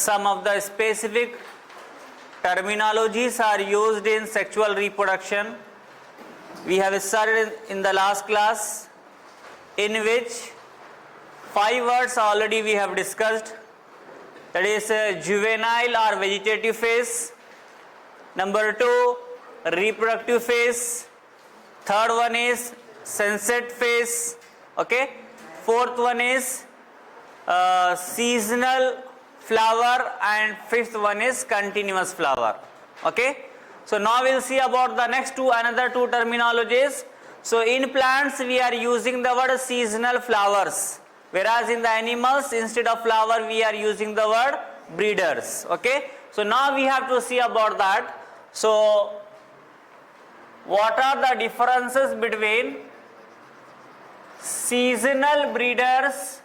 some of the specific terminologies are used in sexual reproduction. We have started in the last class, in which 5 words already we have discussed. That is juvenile or vegetative phase. Number 2, reproductive phase. Third one is sensate phase. Okay. Fourth one is seasonal flower, and fifth one is continuous flower. Okay. So now we'll see about the next another two terminologies. So in plants we are using the word seasonal flowers, whereas in the animals instead of flower we are using the word breeders. Okay. So now we have to see about that. So what are the differences between seasonal breeders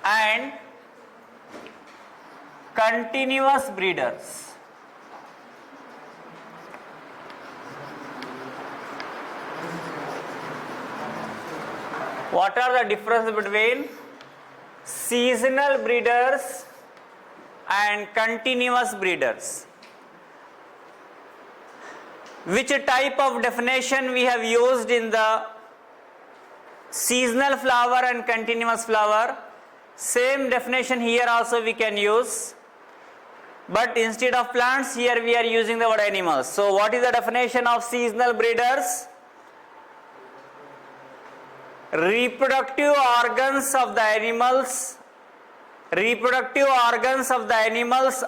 and continuous breeders? What are the differences between seasonal breeders and continuous breeders? Which type of definition we have used in the seasonal flower and continuous flower? Same definition here also we can use, but instead of plants here we are using the word animals. So what is the definition of seasonal breeders? Reproductive organs of the animals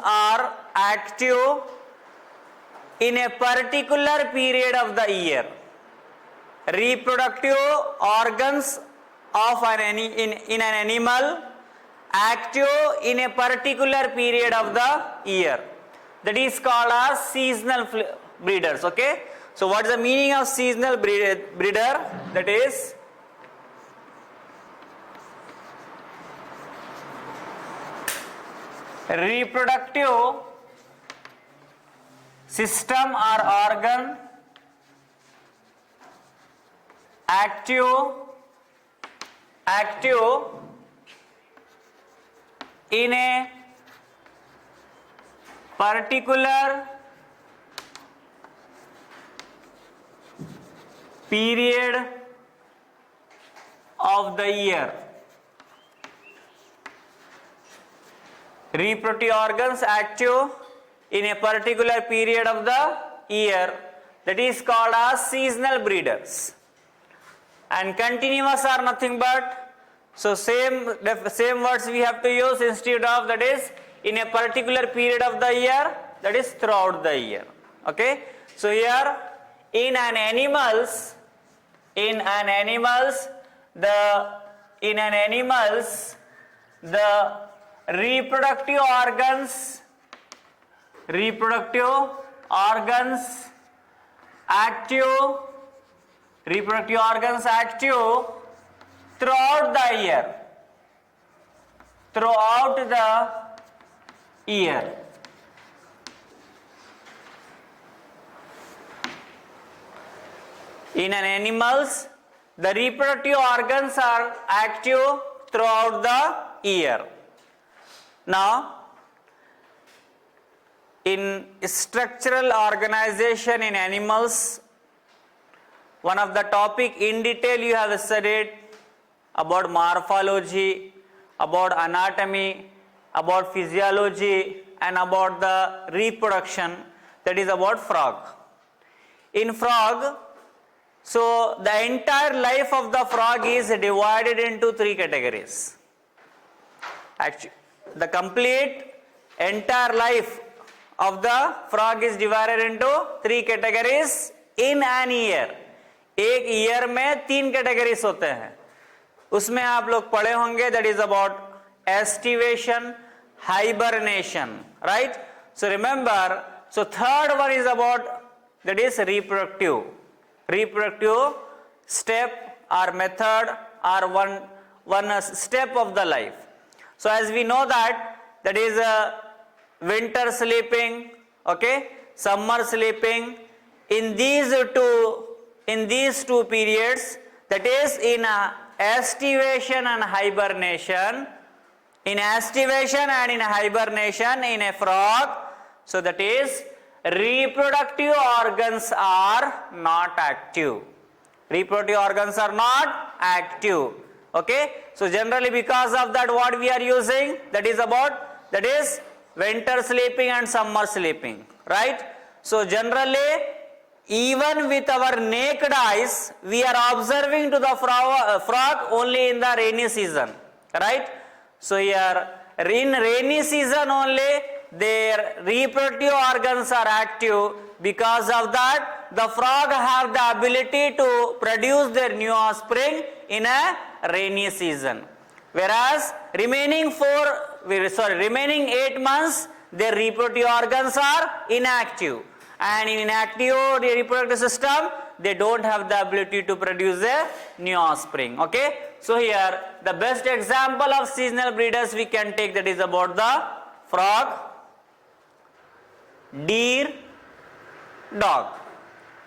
are active in a particular period of the year. Reproductive organs of in an animal active in a particular period of the year. That is called as seasonal breeders. Okay. So what is the meaning of seasonal breeder? That is reproductive system or organ active in a particular period of the year. Reproductive organs active in a particular period of the year, that is called as seasonal breeders. And continuous are nothing but, so same words we have to use instead of, that is in a particular period of the year, that is throughout the year. Okay. So here in an animals the reproductive organs active throughout the year. In an animals, the reproductive organs are active throughout the year. Now, in structural organization in animals, one of the topic in detail you have studied about morphology, about anatomy, about physiology, and about the reproduction, that is about frog. In frog, so the entire life of the frog is divided into 3 categories. Actually, the complete entire life of the frog is divided into 3 categories in an year. एक year में 3 categories होते हैं, उसमें आप लोग पढ़े होंगे. That is about aestivation, hibernation, right. So remember, so third one is about, that is reproductive step or method or one step of the life. So as we know that is winter sleeping, okay, summer sleeping. In these two periods, that is in estivation and hibernation, in estivation and in hibernation in a frog. So that is reproductive organs are not active. Reproductive organs are not active. Okay, so generally because of that, what we are using, that is winter sleeping and summer sleeping, right? So generally, even with our naked eyes, we are observing to the frog only in the rainy season, right? So here in rainy season only their reproductive organs are active. Because of that, the frog have the ability to produce their new offspring in a rainy season. Whereas remaining 8 months, their reproductive organs are inactive. And in inactive reproductive system, they don't have the ability to produce a new offspring. Okay, so here the best example of seasonal breeders we can take, that is about the frog, deer, dog.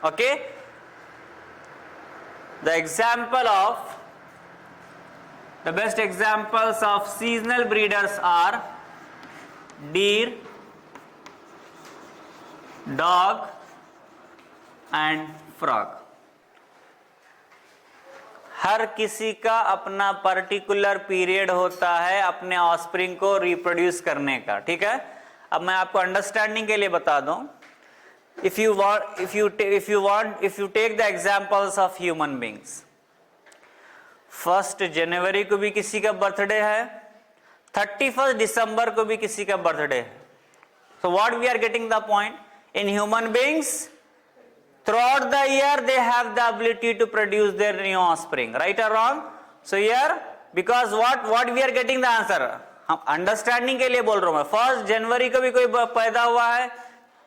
Okay, the best examples of seasonal breeders are deer, dog and frog. हर किसी का अपना particular period होता है अपने offspring को reproduce करने का, ठीक है। अब मैं आपको अंडरस्टैंडिंग के लिए बता दूं, if you take the examples of human beings, 1 जनवरी को भी किसी का बर्थडे है, 31 दिसंबर को भी किसी का बर्थडे है। So what we are getting the point, in human beings throughout the year they have the ability to produce their new offspring, right or wrong? So here because what we are getting the answer, हम understanding के लिए बोल रहा हूं मैं, 1 जनवरी को भी कोई पैदा हुआ है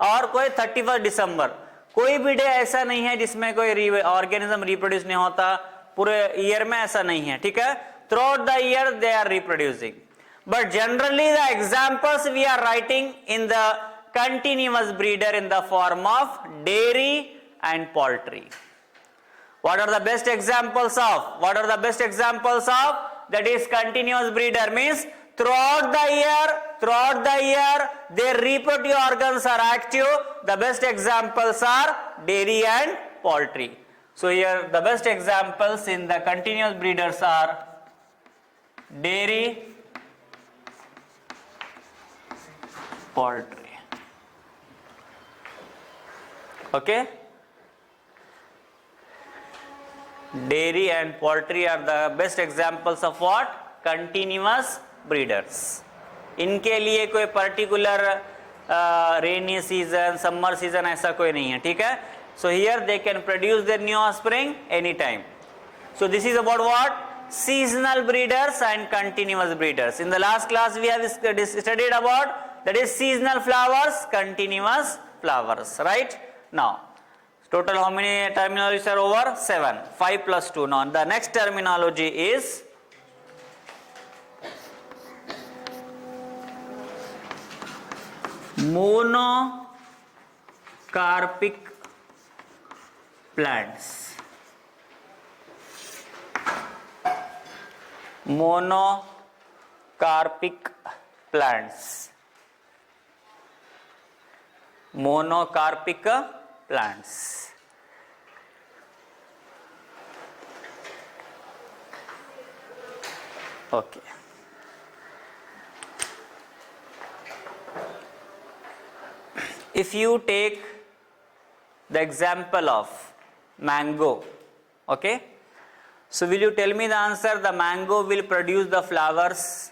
और कोई 31 दिसंबर, कोई भी डे ऐसा नहीं है जिसमें कोई ऑर्गेनिज्म रिप्रोड्यूस नहीं होता, पूरे ईयर में ऐसा नहीं है, ठीक है। Through the year they are reproducing, but generally the examples we are writing in the continuous breeder in the form of dairy and poultry. What are the best examples of? That is continuous breeder means throughout the year their reproductive organs are active. The best examples are dairy and poultry. So here the best examples in the continuous breeders are dairy, poultry. Okay, dairy and poultry are the best examples of what? Continuous breeders. इनके लिए कोई particular rainy season, summer season ऐसा कोई नहीं है, ठीक है। So here they can produce their new offspring anytime. So this is about what? Seasonal breeders and continuous breeders. In the last class we have studied about, that is seasonal flowers, continuous flowers, right? Now, total how many terminologies are over? 7. 5 plus 2. Now, the next terminology is monocarpic plants. Monocarpic plants. Monocarpic plants. Okay. If you take the example of mango, okay, so will you tell me the answer? The mango will produce the flowers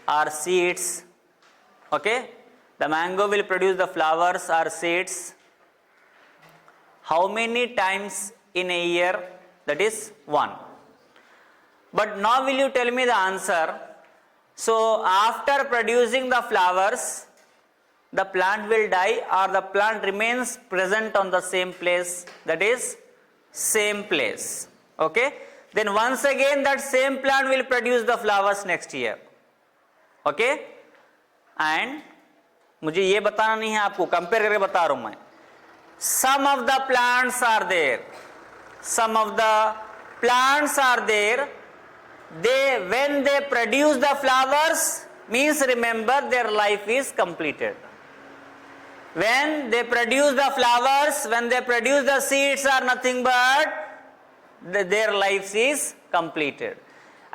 or seeds, okay? The mango will produce the flowers or seeds how many times in a year? That is 1. But now will you tell me the answer? So after producing the flowers, the plant will die or the plant remains present on the same place, that is same place, okay? Then once again that same plant will produce the flowers next year, okay? And मुझे ये बताना नहीं है आपको, compare करके बता रहा हूं मैं। Some of the plants are there when they produce the flowers, means remember their life is completed. When they produce the flowers, when they produce the seeds are nothing but their life is completed.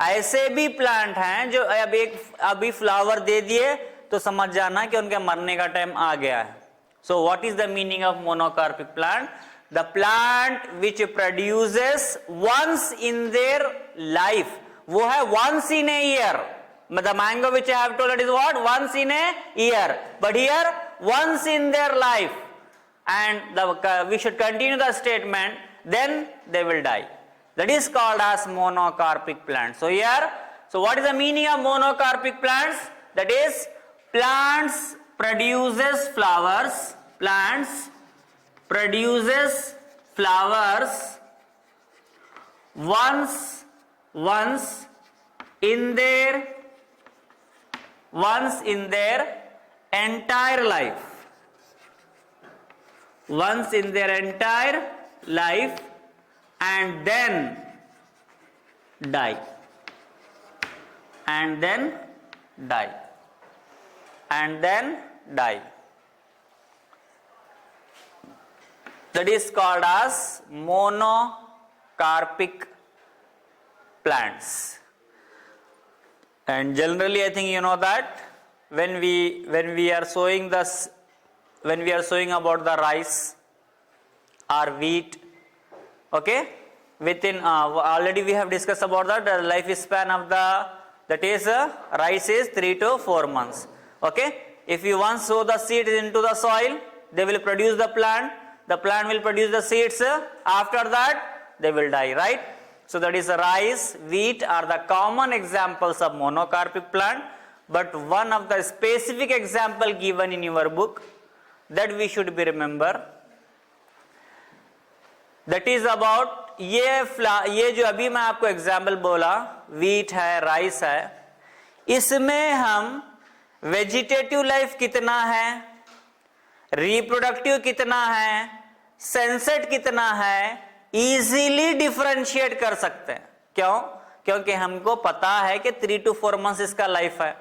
ऐसे भी plant हैं जो अभी flower they दिए तो समझ जाना कि उनके मरने का टाइम आ गया है. So what is the meaning of monocarpic plant? The plant which produces once in their life. वो है once in a year. The mango which I have told it is what? Once in a year. But here once in their life. And we should continue the statement, then they will die. That is called as monocarpic plant. So here, so what is the meaning of monocarpic plants? That is, plants produces flowers. Plants produces flowers once in their entire life. Once in their entire life, and then die. And then die. And then die. That is called as monocarpic plants. And generally, I think you know that when we are sowing about the rice or wheat, okay, within already we have discussed about that the lifespan of that is rice is 3 to 4 months. Okay, if you once sow the seeds into the soil, they will produce the plant will produce the seeds, after that they will die, right? So that is rice, wheat are the common examples of monocarpic plant. But one of the specific example given in your book that we should be remember, that is about ये जो अभी मैं आपको example बोला, wheat है, rice है, इसमें हम वेजिटेटिव लाइफ कितना है, रिप्रोडक्टिव कितना है, सेंसेट कितना है, इजीली डिफरेंशिएट कर सकते हैं. क्यों? क्योंकि हमको पता है कि 3 to 4 months इसका लाइफ है.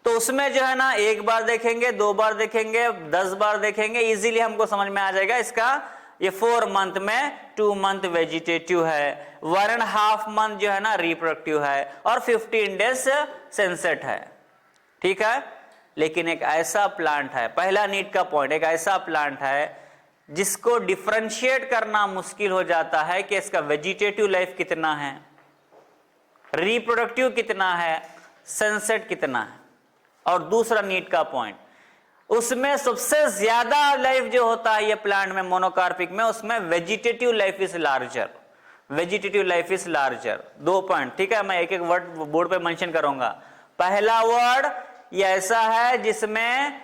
तो उसमें जो है ना, एक बार देखेंगे, 2 बार देखेंगे, 10 बार देखेंगे, इजीली हमको समझ में आ जाएगा इसका ये 4 month में 2 month वेजिटेटिव है, 1.5 month जो है ना रिप्रोडक्टिव है, और 15 days सेंसेट है. ठीक है. लेकिन एक ऐसा प्लांट है, पहला नीड का पॉइंट, एक ऐसा प्लांट है जिसको डिफरेंशिएट करना मुश्किल हो जाता है कि इसका वेजिटेटिव लाइफ कितना है, रिप्रोडक्टिव कितना है, सेंसेट कितना है. और दूसरा नीड का पॉइंट, उसमें सबसे ज्यादा लाइफ जो होता है ये प्लांट में, मोनोकार्पिक में, उसमें vegetative life is larger. Vegetative life is larger. 2 point. ठीक है, मैं एक एक वर्ड बोर्ड पे मेंशन करूंगा. पहला वर्ड ये ऐसा है जिसमें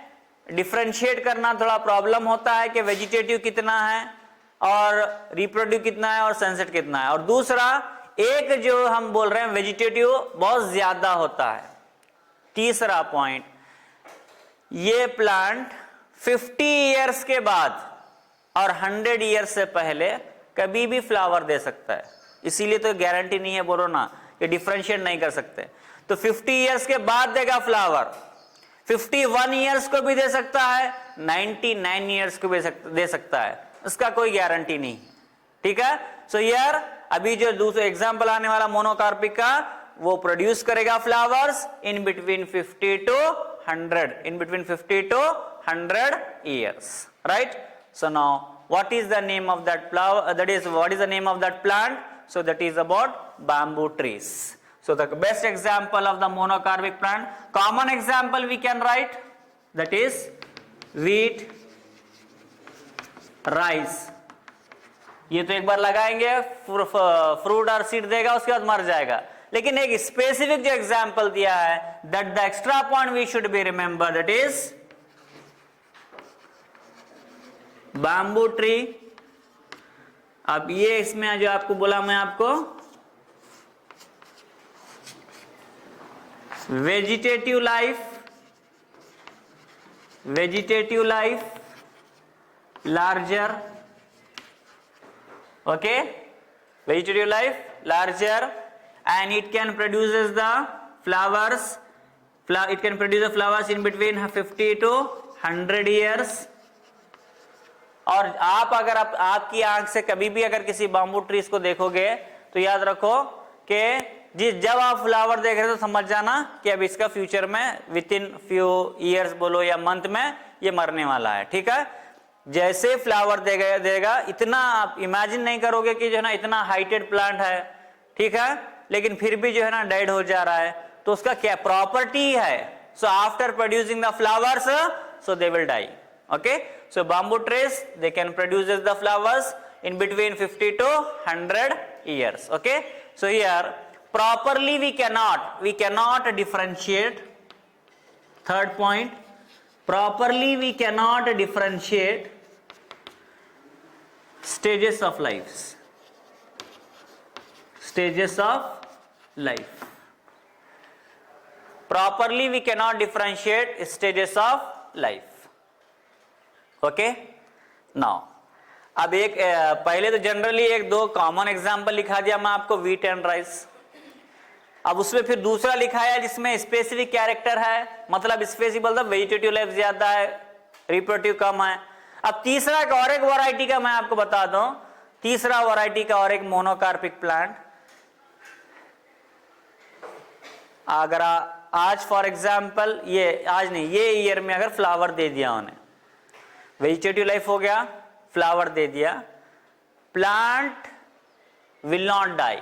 डिफरेंशिएट करना थोड़ा प्रॉब्लम होता है कि वेजिटेटिव कितना है और रिप्रोडक्टिव कितना है और सेंसेट कितना है. और दूसरा एक जो हम बोल रहे हैं वेजिटेटिव बहुत ज्यादा होता है. तीसरा पॉइंट, ये प्लांट 50 इयर्स के बाद और 100 इयर्स से पहले कभी भी फ्लावर दे सकता है. इसीलिए तो गारंटी नहीं है, बोलो ना, कि डिफरेंशिएट नहीं कर सकते. तो 50 इयर्स के बाद देगा फ्लावर, 51 इयर्स को भी दे सकता है, 99 इयर्स को भी दे सकता है, उसका कोई गारंटी नहीं. ठीक है. सो यार अभी जो दूसरा एग्जांपल आने वाला मोनोकार्पिक का, वो प्रोड्यूस करेगा flowers in between 50 to 100, in between 50 to 100 years, right? So now what is the name of that flower, that is what is the name of that plant? So that is about bamboo trees. So the best example of the monocarpic plant, common example we can write, that is wheat, rice. ये तो एक बार लगाएंगे, fruit और seed देगा, उसके बाद मर जाएगा. लेकिन एक स्पेसिफिक जो एग्जाम्पल दिया है, that the extra point we should be remember, that is bamboo tree. अब ये इसमें जो आपको बोला मैं आपको, vegetative life larger. Okay, vegetative life larger and it can produces the flowers. It can produce the flowers in between 50 to 100 years. और आप अगर आपकी आंख से कभी भी अगर किसी बाम्बू ट्रीज को देखोगे तो याद रखो कि जब आप फ्लावर देख रहे हो तो समझ जाना कि अब इसका फ्यूचर में विद इन फ्यू ईयर्स बोलो या मंथ में ये मरने वाला है, ठीक है। जैसे फ्लावर देगा इतना आप इमेजिन नहीं करोगे कि जो है ना इतना हाइटेड प्लांट है, ठीक है, लेकिन फिर भी जो है ना डेड हो जा रहा है, तो उसका क्या प्रॉपर्टी है, so after producing the flowers so they will die, okay. So bamboo trees they can produces the flowers in between 50 to 100 years, okay. So here properly we cannot differentiate, third point, properly we cannot differentiate stages of life. Properly we cannot differentiate stages of life, okay. Now अब एक पहले तो generally एक दो common example लिखा दिया मैं आपको, व्हीट एंड राइस। अब उसमें फिर दूसरा लिखा है जिसमें स्पेसिफिक कैरेक्टर है, मतलब स्पेसिबल द वेजिटेटिव लाइफ ज्यादा है, रिप्रोडक्टिव कम है। अब तीसरा एक और एक वैरायटी का मैं आपको बता दूं, तीसरा वैरायटी का और एक मोनोकार्पिक प्लांट। अगर आज फॉर एग्जांपल ये आज नहीं ये ईयर में अगर फ्लावर दे दिया उन्हें, वेजिटेटिव लाइफ हो गया, फ्लावर दे दिया, प्लांट विल नॉट डाई।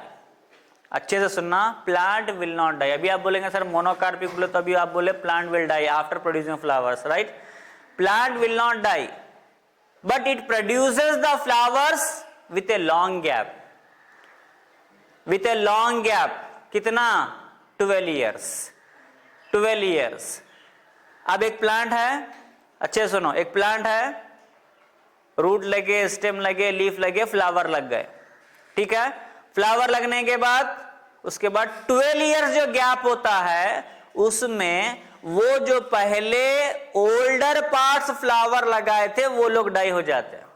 अच्छे से सुनना, प्लांट विल नॉट डाई। अभी आप बोलेंगे सर मोनोकार्पिक बोले तो अभी आप बोले plant will die after producing flowers, right. Plant will not die but it produces the flowers with a long gap, with a long gap. कितना? 12 ईयर्स। अब एक प्लांट है, अच्छे सुनो, एक प्लांट है, रूट लगे, स्टेम लगे, लीफ लगे, फ्लावर लग गए, ठीक है। फ्लावर लगने के बाद उसके बाद 12 इयर्स जो गैप होता है उसमें वो जो पहले ओल्डर पार्ट्स फ्लावर लगाए थे वो लोग डाई हो जाते हैं,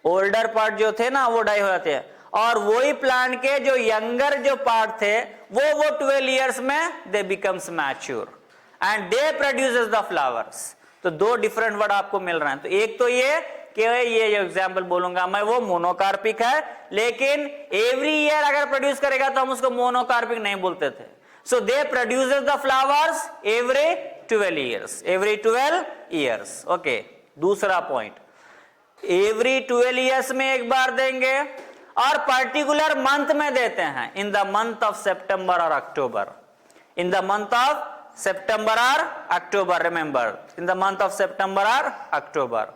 ओल्डर पार्ट जो थे ना वो डाई हो जाते हैं, और वही प्लांट के जो यंगर जो पार्ट थे वो 12 इयर्स में दे becomes mature and they produces the flowers. तो दो डिफरेंट वर्ड आपको मिल रहे हैं। तो एक तो ये कि ये एग्जांपल बोलूंगा मैं वो मोनोकार्पिक है, लेकिन एवरी ईयर अगर प्रोड्यूस करेगा तो हम उसको मोनोकार्पिक नहीं बोलते थे। So they produces the flowers every 12 years, okay. दूसरा पॉइंट, एवरी 12 ईयर्स में एक बार देंगे और पर्टिकुलर मंथ में देते हैं, in the month of September और October, in the month of September और October, remember, in the month of September और अक्टूबर।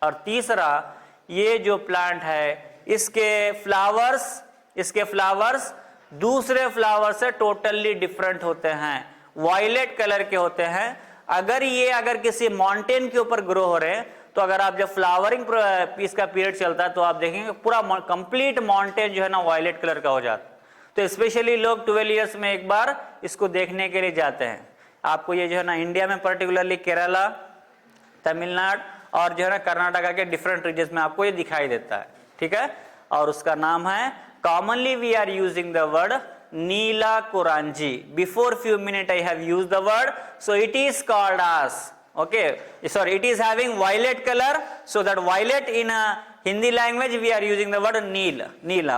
और तीसरा, ये जो प्लांट है इसके फ्लावर्स दूसरे फ्लावर से टोटली डिफरेंट होते हैं, वायलेट कलर के होते हैं। अगर किसी माउंटेन के ऊपर ग्रो हो रहे हैं तो अगर आप जब फ्लावरिंग पीस का पीरियड चलता है तो आप देखेंगे पूरा कंप्लीट माउंटेन जो है ना वायलेट कलर का हो जाता है। तो स्पेशली लोग 12 इयर्स में एक बार इसको देखने के लिए जाते हैं। आपको ये जो है ना इंडिया में पर्टिकुलरली केरला, तमिलनाडु और जो है ना कर्नाटका के डिफरेंट रीजन्स में आपको ये दिखाई देता है, ठीक है। और उसका नाम है, commonly we are using the word Neela Kuranji. Before few minute I have used the word, so it is called as, okay, sorry, it is having violet color, so that violet in Hindi language we are using the word neela,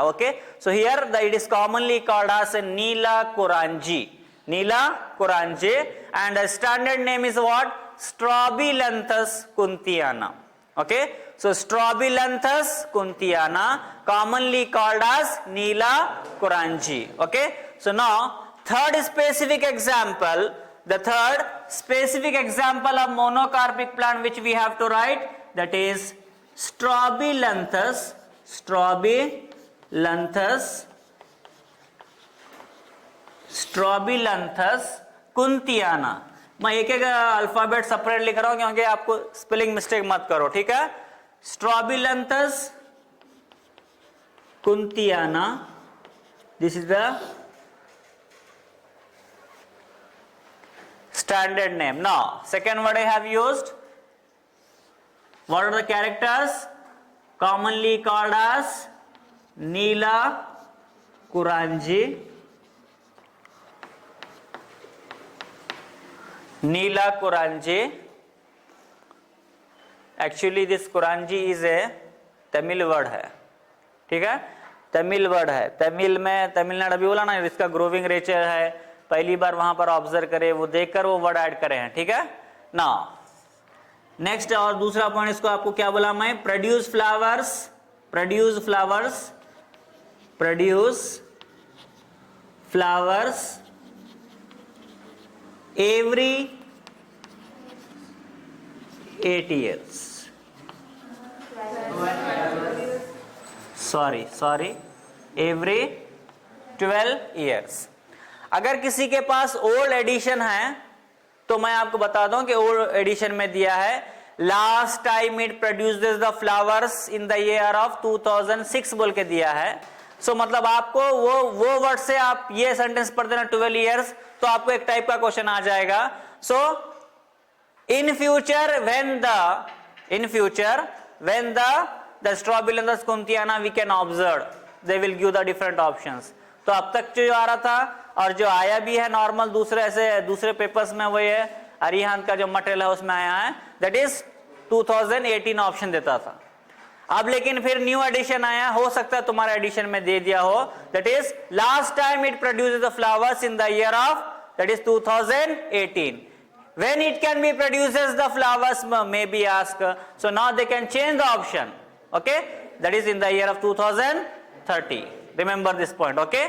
okay. So here it is commonly called as Neela Kuranji, and the standard name is what? Strobilanthes kuntiana, okay. So Strobilanthes kuntiana, commonly called as Neela Kuranji, okay. So now third specific example, the third specific example of monocarpic plant which we have to write, that is Strobilanthes kuntiana। मैं एक एक alphabet separate लिख रहा हूं क्योंकि आपको spelling mistake मत करो, ठीक है। Strobilanthes kuntiana, this is the standard name. Now second word I have used, what are the characters? Commonly called as Neela Kuranji, Neela Kuranji, actually this Kuranji is a Tamil word है, ठीक है, तमिल वर्ड है। तमिल में तमिलनाडु अभी बोला ना, इसका ग्रोविंग नेचर है, पहली बार वहां पर ऑब्जर्व करे, वो देखकर वो वर्ड ऐड करे हैं, ठीक है ना। नेक्स्ट और दूसरा पॉइंट इसको आपको क्या बोला मैं, produce flowers, produce flowers, produce flowers every 8 years, sorry every 12 years। अगर किसी के पास ओल्ड एडिशन है तो मैं आपको बता दूं कि ओल्ड एडिशन में दिया है last time it produces the flowers in the year of 2006 बोल के दिया है। सो मतलब आपको वो वर्ड से आप ये सेंटेंस पढ़ देना 12 years, तो आपको एक टाइप का क्वेश्चन आ जाएगा। सो in future when the Strobilanthes kunthiana we can observe, they will give the different options। तो अब तक जो आ रहा था और जो आया भी है नॉर्मल दूसरे ऐसे दूसरे पेपर्स में, वही है अरिहंत का जो मटेरियल है उसमें आया है, दैट इज 2018 ऑप्शन देता था। अब लेकिन फिर न्यू एडिशन आया, हो सकता है तुम्हारे एडिशन में दे दिया हो, that is last time it produces the flowers in the year of, that is 2018। When it can be produces the flowers may be asked, so now they can change the option, okay, that is in the year of 2030, remember this point, okay।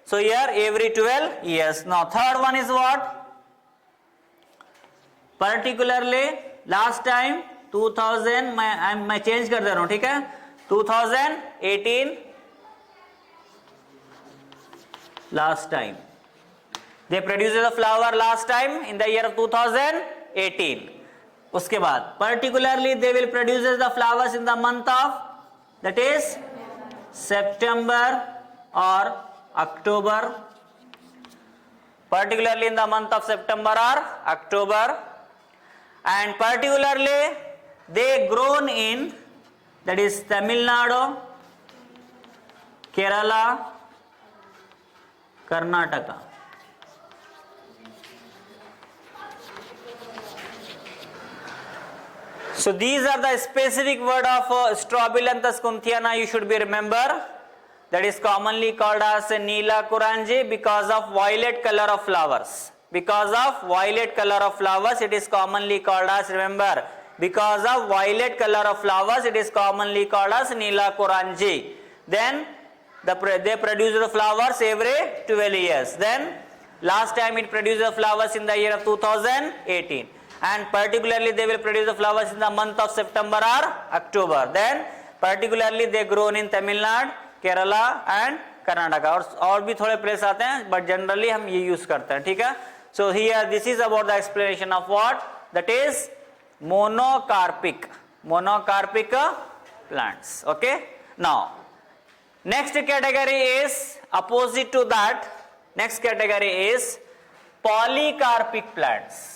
So here every 12 years। Now third one is what, particularly last time 2000, मैं change कर दे रहा हूं, ठीक है, 2018 last time they produced the flower last time in the year of 2018। उसके बाद particularly they will produce the flowers in the month of, that is September or October, particularly in the month of September or October, and particularly they grown in, that is Tamil Nadu, Kerala, Karnataka। So these are the specific word of Strobilanthes kunthiana you should be remember, that is commonly called as Neela Kuranji because of violet color of flowers, because of violet color of flowers it is commonly called as, remember, because of violet color of flowers it is commonly called as Neela Kuranji। Then they produce the flowers every 12 years, then last time it produced the flowers in the year of 2018, and particularly they will produce the flowers in the month of September or October, then particularly they grown in Tamil Nadu, Kerala and Karnataka, और भी थोड़े place आते हैं but generally हम ये use करते हैं, ठीक है। So here this is about the explanation of what, that is monocarpic plants, okay। Now next category is opposite to that, next category is polycarpic plants।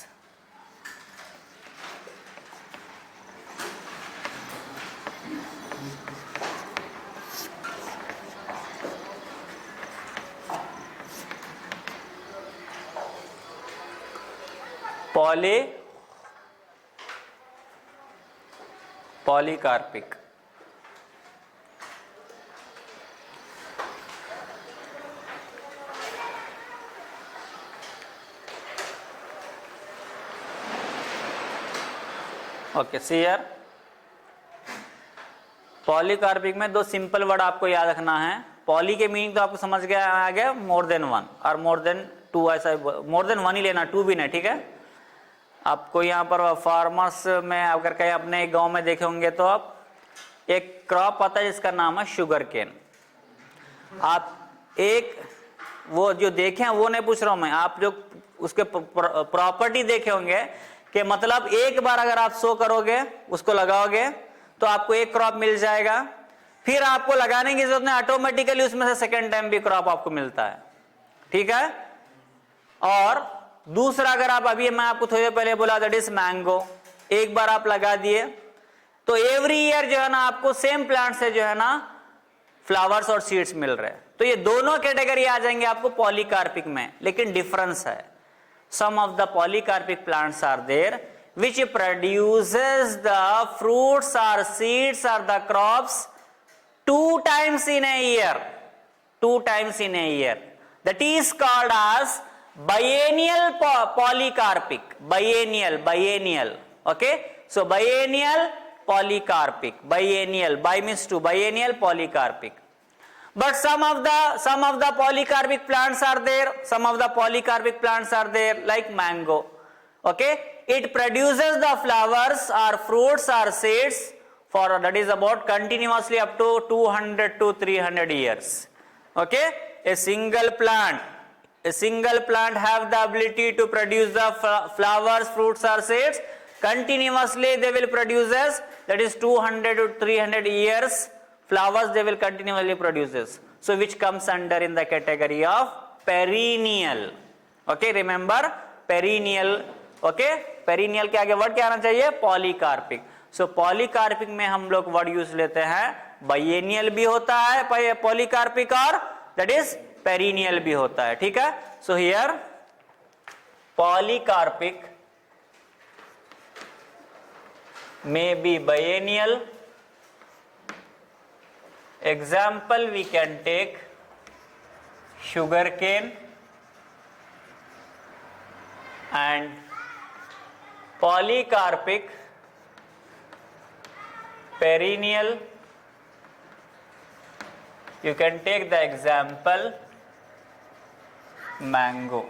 Polycarpic, okay see here, polycarpic में दो simple word आपको याद रखना है। Poly के meaning तो आपको समझ गया आ गया, मोर देन वन और मोर देन टू, ऐसा मोर देन वन ही लेना, टू भी नहीं, ठीक है। आपको यहाँ पर फार्मर्स में अगर कहीं अपने गांव में देखे होंगे तो आप एक क्रॉप आता है जिसका नाम है शुगर केन। आप एक वो जो देखे हैं वो नहीं पूछ रहा हूं मैं, आप जो उसके प्रॉपर्टी देखे होंगे कि मतलब एक बार अगर आप सो करोगे उसको लगाओगे तो आपको एक क्रॉप मिल जाएगा, फिर आपको लगाने की जरूरत नहीं, ऑटोमेटिकली उसमें से सेकेंड टाइम भी क्रॉप आपको मिलता है, ठीक है। और दूसरा अगर आप अभी मैं आपको थोड़ी देर पहले बोला दैट इज मैंगो, एक बार आप लगा दिए तो एवरी ईयर जो है ना आपको सेम प्लांट से जो है ना फ्लावर्स और सीड्स मिल रहे हैं। तो ये दोनों कैटेगरी आ जाएंगे आपको पॉलीकार्पिक में, लेकिन डिफरेंस है। some of the polycarpic plants are there which produces the fruits or seeds or the crops 2 times in a year. 2 times in a year. That is called as biennial polycarpic. Biennial. Okay. So biennial polycarpic. Biennial. Bi means 2. Biennial polycarpic. But some of the polycarpic plants are there. Some of the polycarpic plants are there like mango. Okay. It produces the flowers or fruits or seeds for that is about continuously up to 200 to 300 years. Okay. A single plant have the ability to produce the flowers, fruits or seeds. Continuously they will produce as, that is 200 to 300 years flowers they will continually produce. So which comes under in the category of perennial. Okay, remember perennial. Okay, perennial के आगे word क्या आना चाहिए? Polycarpic. सो polycarpic में हम लोग word use लेते हैं बाइएनियल भी होता है पॉलीकार्पिक और दैट इज पेरिनियल भी होता है. ठीक है. So here polycarpic may be biennial. Example we can take sugarcane and polycarpic perennial. You can take the example mango.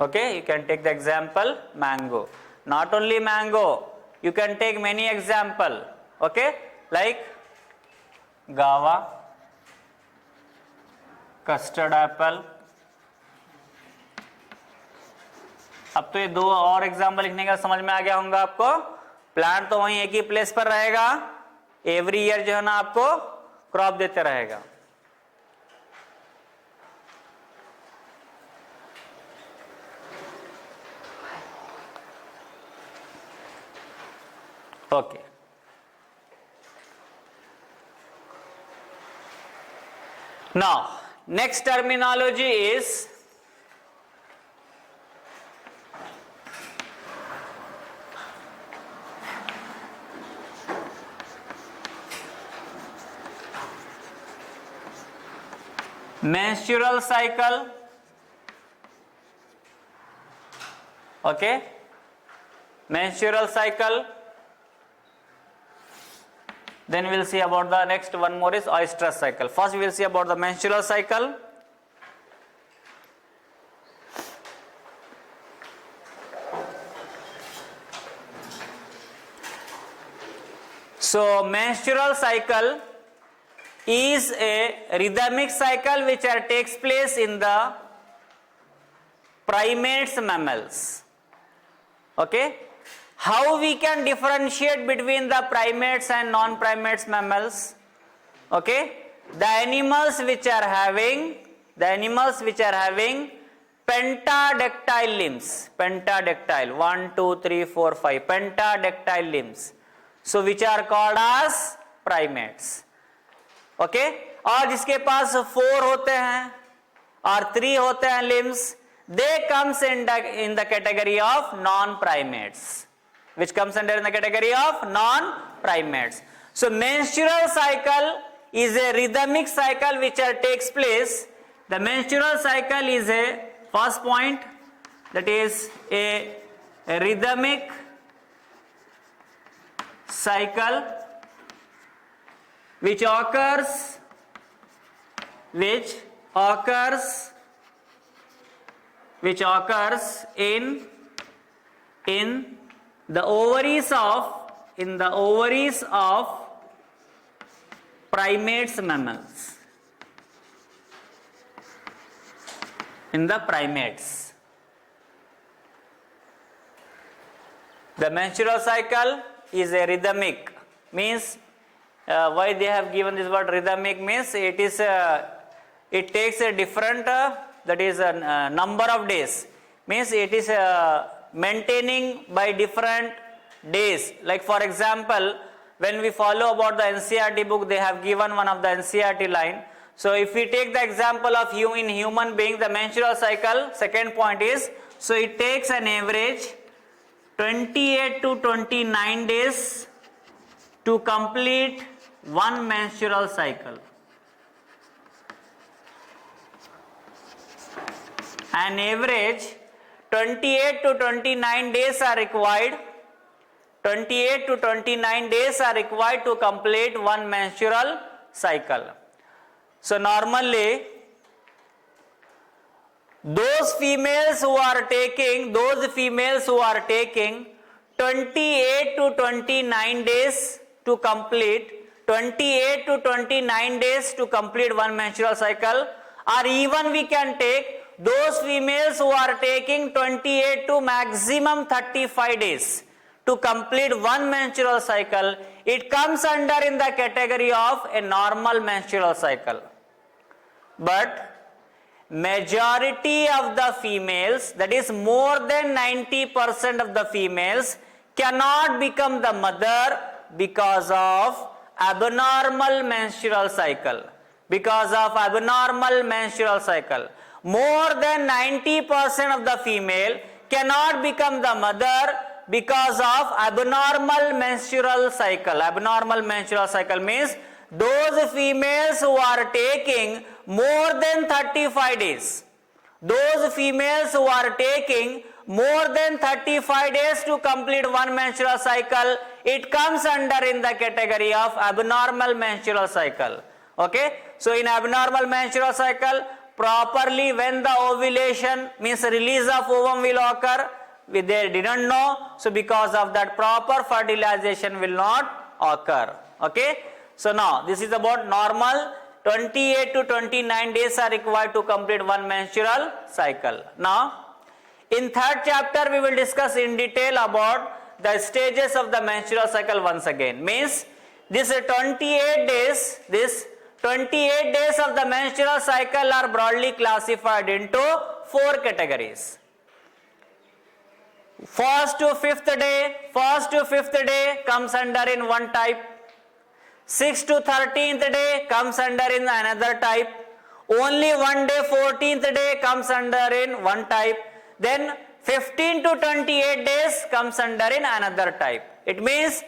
Okay, you can take the example mango. Not only mango, you can take many example. Okay, like guava, custard apple. अब तो ये 2 और example लिखने का समझ में आ गया होगा आपको. प्लांट तो वहीं एक ही प्लेस पर रहेगा, एवरी ईयर जो है ना आपको क्रॉप देते रहेगा. Okay. Now, next terminology is menstrual cycle. Okay, menstrual cycle. Then we will see about the next one more is oestrus cycle. First we will see about the menstrual cycle. So menstrual cycle is a rhythmic cycle which takes place in the primates mammals. Okay. How we can differentiate between the primates and non-primates mammals? Okay, the animals which are having pentadactyl limbs, pentadactyl 1 2 3 4 5 pentadactyl limbs, so which are called as primates. Okay, और जिसके पास 4 होते हैं और 3 होते हैं limbs, they comes in the category of non-primates. Which comes under in the category of non-primates. So menstrual cycle is a rhythmic cycle which takes place. The menstrual cycle is a first point, that is a rhythmic cycle which occurs in the ovaries of primates mammals. In the primates, the menstrual cycle is a rhythmic. Means why they have given this word rhythmic means it takes a different that is a number of days. Means it is maintaining by different days. Like for example, when we follow about the NCERT book, they have given one of the NCERT line. So if we take the example of in human being, the menstrual cycle, second point is So it takes an average 28 to 29 days to complete one menstrual cycle. An average 28 to 29 days are required. 28 to 29 days are required to complete one menstrual cycle. So normally those females who are taking 28 to 29 days to complete 28 to 29 days to complete one menstrual cycle, or even we can take those females who are taking 28 to maximum 35 days to complete one menstrual cycle. It comes under in the category of a normal menstrual cycle. But majority of the females, that is more than 90% of the females, cannot become the mother because of abnormal menstrual cycle. Because of abnormal menstrual cycle. More than 90% of the female cannot become the mother because of abnormal menstrual cycle. Abnormal menstrual cycle means those females who are taking more than 35 days. Those females who are taking more than 35 days to complete one menstrual cycle, it comes under in the category of abnormal menstrual cycle. Okay? So in abnormal menstrual cycle, properly when the ovulation means release of ovum will occur, they didn't know, so because of that proper fertilization will not occur. Okay? So now this is about normal. 28 to 29 days are required to complete one menstrual cycle. Now in third chapter we will discuss in detail about the stages of the menstrual cycle once again. Means this 28 days of the menstrual cycle are broadly classified into 4 categories. First to fifth day comes under in one type. 6th to 13th day comes under in another type. Only one day 14th day comes under in one type. Then 15 to 28 days comes under in another type. It means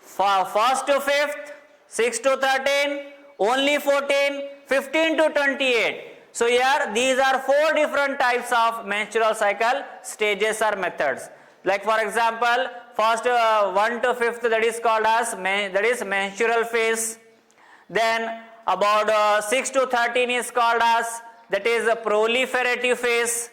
for 1st to 5th, 6 to 13, only 14, 15 to 28. So here these are 4 different types of menstrual cycle stages or methods. Like for example, first 1 to 5th, that is called as menstrual phase. Then about 6 to 13 is called as, that is a proliferative phase.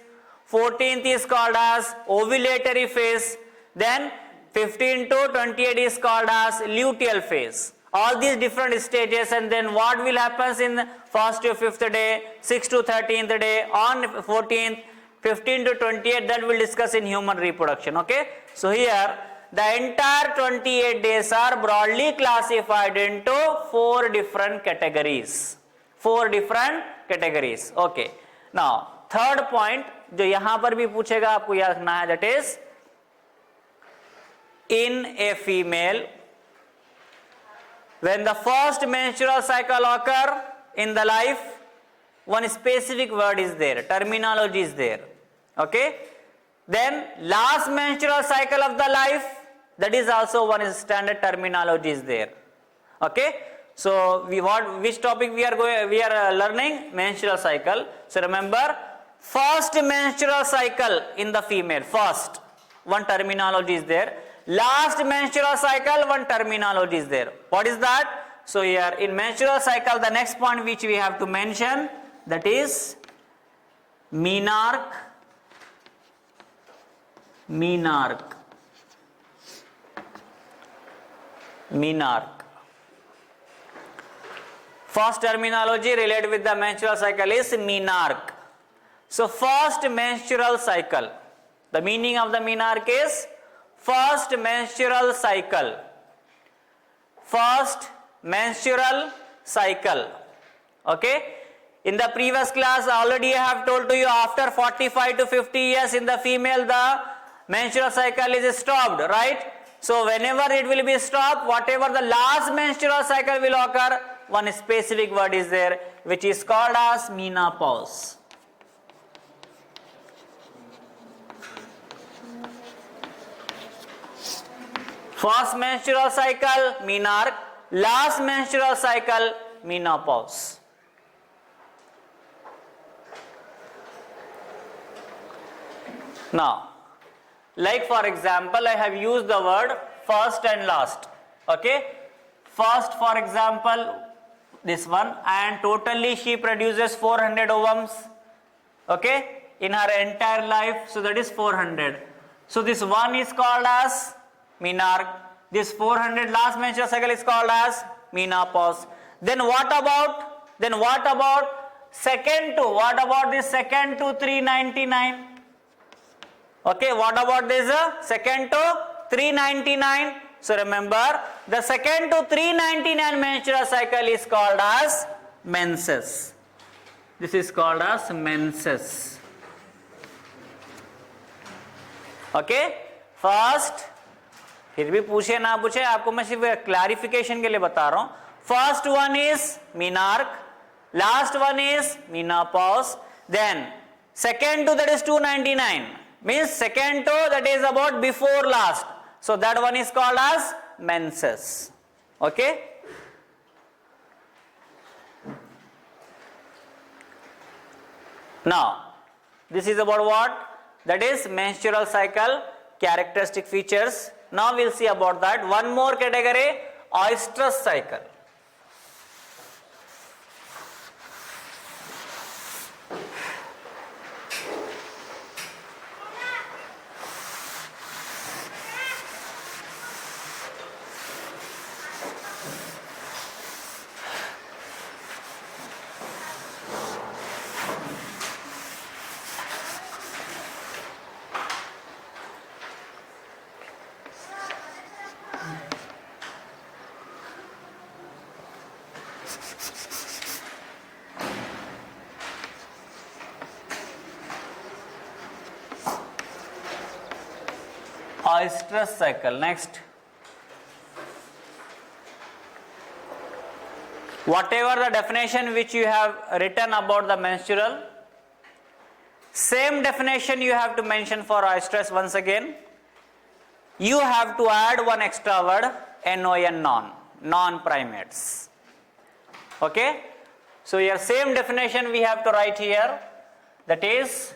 14th is called as ovulatory phase. Then 15 to 28 is called as luteal phase. All these different stages, and then what will happen in 1st to 5th day, 6th to 13th day, on 14th, 15 to 28, that we'll discuss in human reproduction. Okay? So here the entire 28 days are broadly classified into 4 different categories. 4 different categories. Okay. Now third point जो यहाँ पर भी पूछेगा आपको याद रखना है, that is in a female when the first menstrual cycle occur in the life, one specific word is there, terminology is there. Okay? Then last menstrual cycle of the life, that is also one is standard terminology is there. Okay? So which topic we are learning? Menstrual cycle. So remember, first menstrual cycle in the female, first one terminology is there. Last menstrual cycle, one terminology is there. What is that? So here in menstrual cycle, the next point which we have to mention, that is menarche. First terminology related with the menstrual cycle is menarche. So first menstrual cycle, the meaning of the menarche is first menstrual cycle. First menstrual cycle. Okay? In the previous class already I have told to you, after 45 to 50 years in the female the menstrual cycle is stopped, right? So whenever it will be stopped, whatever the last menstrual cycle will occur, one specific word is there which is called as menopause. First menstrual cycle, menarche. Last menstrual cycle, menopause. Now, like for example, I have used the word first and last. Okay, first, for example, this one, and totally she produces 400 ovums. Okay, in her entire life, so that is 400. So this one is called as menarche. This 400 last menstrual cycle is called as menopause. Then what about second to? What about this second to 399? Okay, what about this second to 399? So remember, the second to 399 menstrual cycle is called as menses. This is called as menses. Okay, first, फिर भी पूछे ना पूछे, आपको मैं सिर्फ clarification के लिए बता रहा हूं. First one is menarche, last one is menopause, then second to that is 299, means second to that is about before last, so that one is called as menses. Okay, now this is about what? That is menstrual cycle characteristic features. Now we'll see about that. One more category, oestrus cycle. Oestrus cycle. Next, whatever the definition which you have written about the menstrual, same definition you have to mention for oestrus. Once again, you have to add one extra word, non, non-primates. Okay, so your same definition we have to write here, that is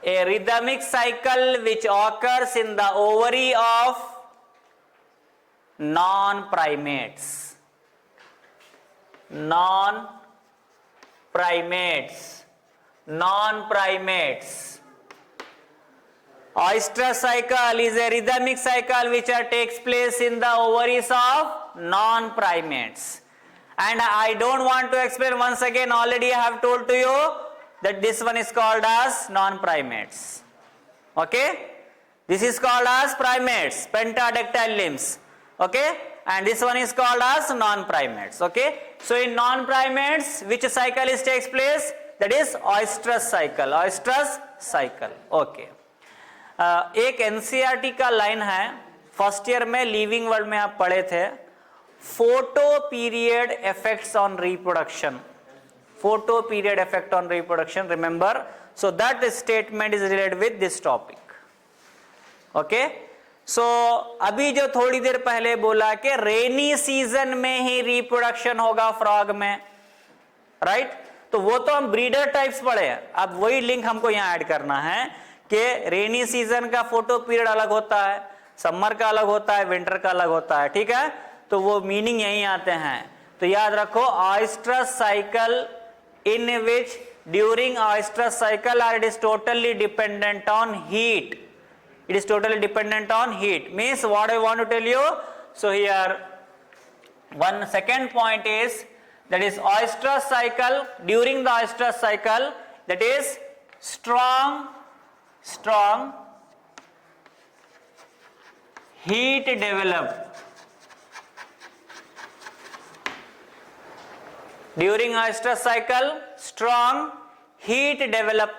a rhythmic cycle which occurs in the ovary of non-primates. Non-primates. Non-primates. Oestrus cycle is a rhythmic cycle which takes place in the ovaries of non-primates. And I don't want to explain once again, already I have told to you that this one is called as non-primates. Okay, this is called as primates, pentadactyl limbs. Okay, and this one is called as non-primates. Okay, so in non-primates, which cycle is takes place? That is oestrus cycle. Oestrus cycle. Okay, एक NCERT का line है, first year में living world में आप पढ़े थे, photo period effects on reproduction. Photo period effect on reproduction, remember, so that statement is related with this topic. Okay, so अभी जो थोड़ी देर पहले बोला कि रेनी सीजन में ही रिप्रोडक्शन होगा फ्रॉग में, राइट? तो वो तो हम ब्रीडर टाइप्स पढ़े हैं, अब वही लिंक हमको यहाँ ऐड करना है कि रेनी सीजन का फोटो पीरियड अलग होता है, समर का अलग होता है, विंटर का अलग होता है. ठीक है, तो वो मीनिंग यहीं आते हैं. तो याद रखो, oestrus cycle in which during oestrus cycle it is totally dependent on heat. It is totally dependent on heat. Means what I want to tell you. So here one second point is, that is oestrus cycle, during the oestrus cycle, that is strong heat develop. During oestrus cycle, strong heat develop.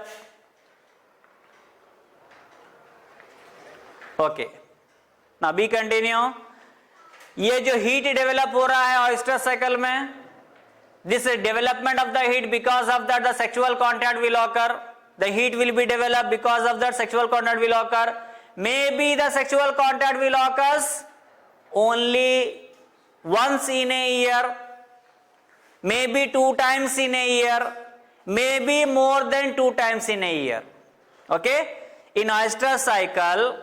Okay, now be continue. ये जो heat develop हो रहा है oestrus cycle में, this development of the heat, because of that the sexual contact will occur. The heat will be developed, because of that sexual contact will occur. Maybe the sexual contact will occur only once in a year, maybe 2 times in a year, maybe more than 2 times in a year. Okay? In oyster cycle,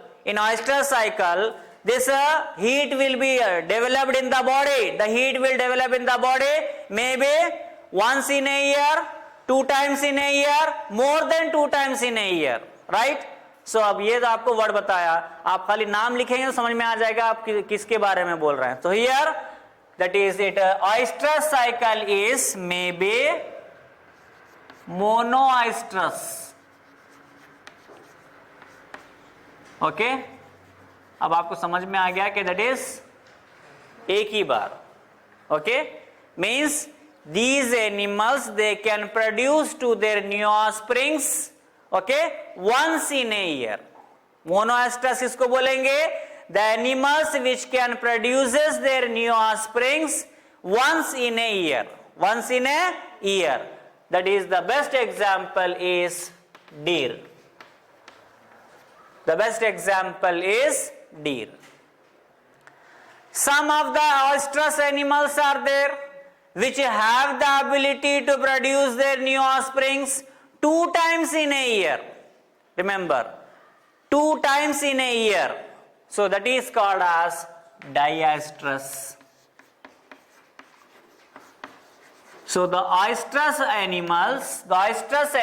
this heat will be developed in the body. The heat will develop in the body maybe once in a year, 2 times in a year, more than 2 times in a year, right? So अब ये तो आपको word बताया, आप खाली नाम लिखेंगे तो समझ में आ जाएगा आप किसके बारे में बोल रहे हैं. तो here that is it, oyster cycle is maybe monoestrous. Okay, अब आपको समझ में आ गया कि दैट इज एक ही बार. Okay, means these animals they can produce to their new offsprings, okay, once in a year. Monoestrous इसको बोलेंगे the animals which can produces their new offsprings once in a year. Once in a year. That is the best example is deer. The best example is deer. Some of the oestrus animals are there which have the ability to produce their new offsprings 2 times in a year. Remember, 2 times in a year. So that is called as diestrus. So the oestrus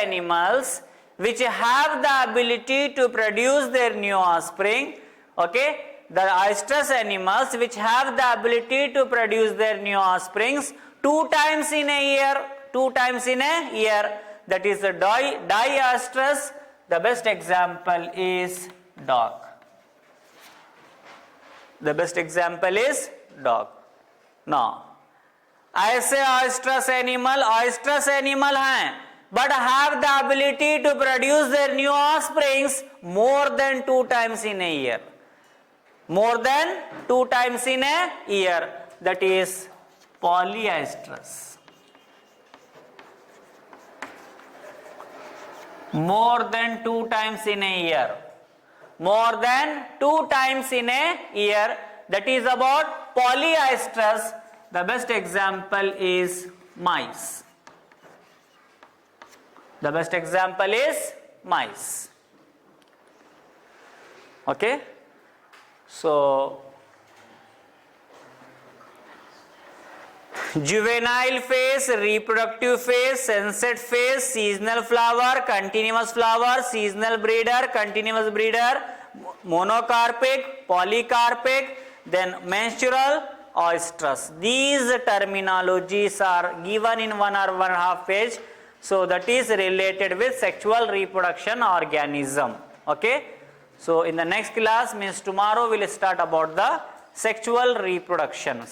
animals which have the ability to produce their new offspring, okay, the oestrus animals which have the ability to produce their new offsprings 2 times in a year, that is the diestrus. The best example is dog. The best example is dog. Now, ऐसे oestrus animal हैं but have the ability to produce their new offsprings more than 2 times in a year. More than 2 times in a year, that is polyestrus. More than 2 times in a year. More than 2 times in a year, that is about polyestrus. The best example is mice. The best example is mice. Okay? So, juvenile phase, reproductive phase, sunset phase, seasonal flower, continuous flower, seasonal breeder, continuous breeder, monocarpic, polycarpic, then menstrual, oestrus. These terminologies are given in 1 or 1.5 page. So that is related with sexual reproduction organism. Okay. So in the next class, means tomorrow we will start about the sexual reproduction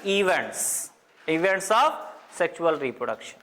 events of sexual reproduction.